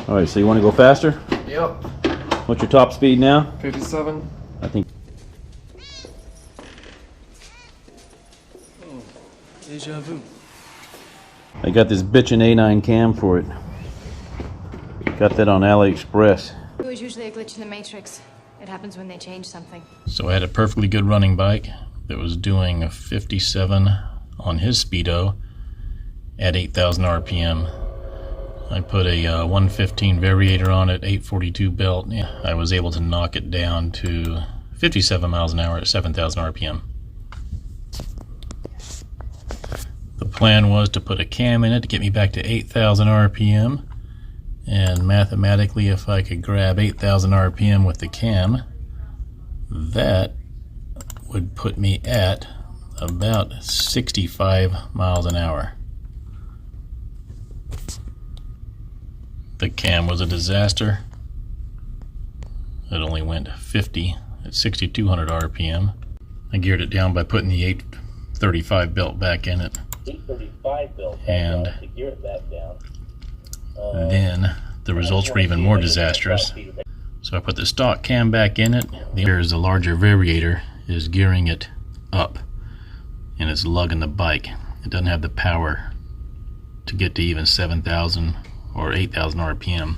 All right, so you want to go faster? Yep. What's your top speed now? 57. I think. Oh, deja vu. I got this bitchin' A9 cam for it. Got that on AliExpress. It was usually a glitch in the matrix. It happens when they change something. So I had a perfectly good running bike that was doing a 57 on his speedo at 8,000 RPM. I put a 115 variator on it, 842 belt. I was able to knock it down to 57 miles an hour at 7,000 RPM. The plan was to put a cam in it to get me back to 8,000 RPM. And mathematically, if I could grab 8,000 RPM with the cam, that would put me at about 65 miles an hour. The cam was a disaster. It only went 50 at 6,200 RPM. I geared it down by putting the 835 belt back in it. 835 belt and to gear it back down. Then the results were even more disastrous. So I put the stock cam back in it. Here's the larger variator is gearing it up, and it's lugging the bike. It doesn't have the power to get to even 7,000 or 8,000 RPM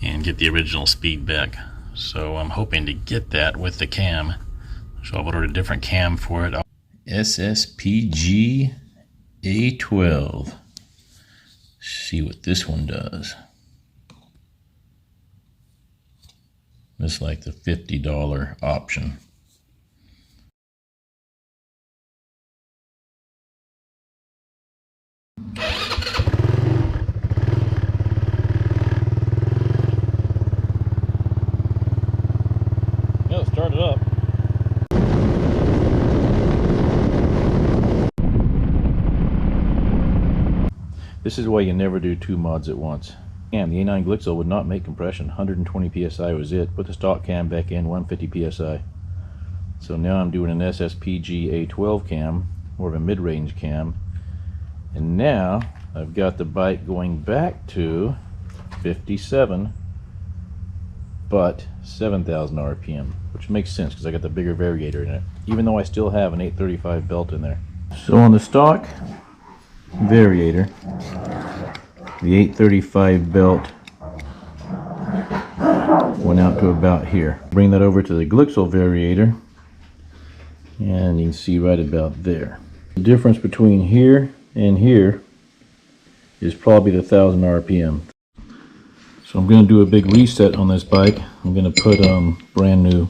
and get the original speed back. So I'm hoping to get that with the cam. So I've ordered a different cam for it. SSP-G A12. See what this one does. This is like the $50 option. Yeah, start it up. This is why you never do two mods at once. And the A9 Glixal would not make compression. 120 psi was it. Put the stock cam back in, 150 psi. So now I'm doing an SSP-G A12 cam, more of a mid-range cam. And now I've got the bike going back to 57, but 7,000 RPM, which makes sense because I got the bigger variator in it, even though I still have an 835 belt in there. So on the stock variator, the 835 belt went out to about here. Bring that over to the Glixal variator, and you can see right about there. The difference between here and here is probably the 1,000 RPM. So I'm going to do a big reset on this bike. I'm going to put brand new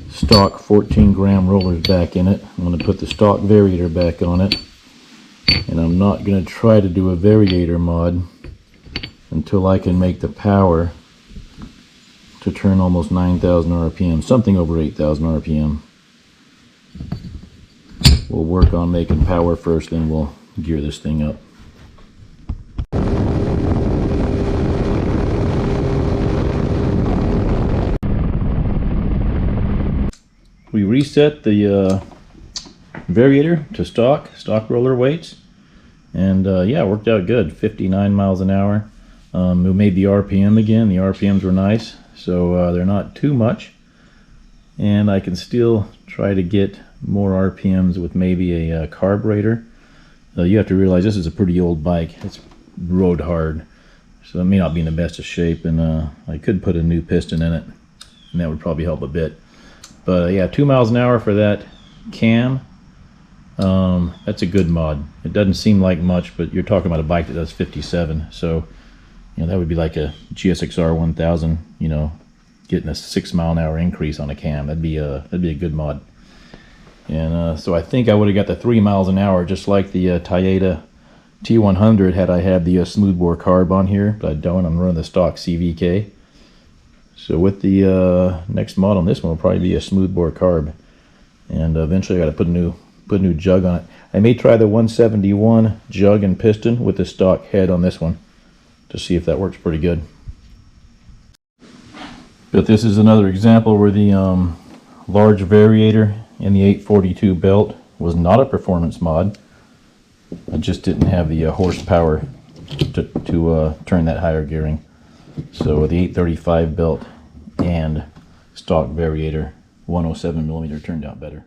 stock 14 gram rollers back in it. I'm going to put the stock variator back on it. And I'm not going to try to do a variator mod until I can make the power to turn almost 9,000 RPM, something over 8,000 RPM. We'll work on making power first, then we'll gear this thing up. We reset the variator to stock roller weights, and yeah, it worked out good. 59 miles an hour. We made the RPM again. The RPMs were nice, so they're not too much, and I can still try to get more RPMs with maybe a carburetor. You have to realize this is a pretty old bike. It's rode hard, so it may not be in the best of shape, and I could put a new piston in it, and that would probably help a bit. But yeah, 2 miles an hour for that cam. That's a good mod. It doesn't seem like much, but you're talking about a bike that does 57, so you know that would be like a GSX-R 1000. You know, getting a 6 mile an hour increase on a cam. That'd be a good mod. And so I think I would have got the 3 miles an hour, just like the Toyota T100 had I had the smoothbore carb on here, but I don't. I'm running the stock CVK. So with the next mod on this one will probably be a smoothbore carb, and eventually I got to put a new jug on it. I may try the 171 jug and piston with the stock head on this one to see if that works pretty good. But this is another example where the large variator in the 842 belt was not a performance mod. I just didn't have the horsepower to turn that higher gearing. So with the 835 belt and stock variator, 107 millimeter turned out better.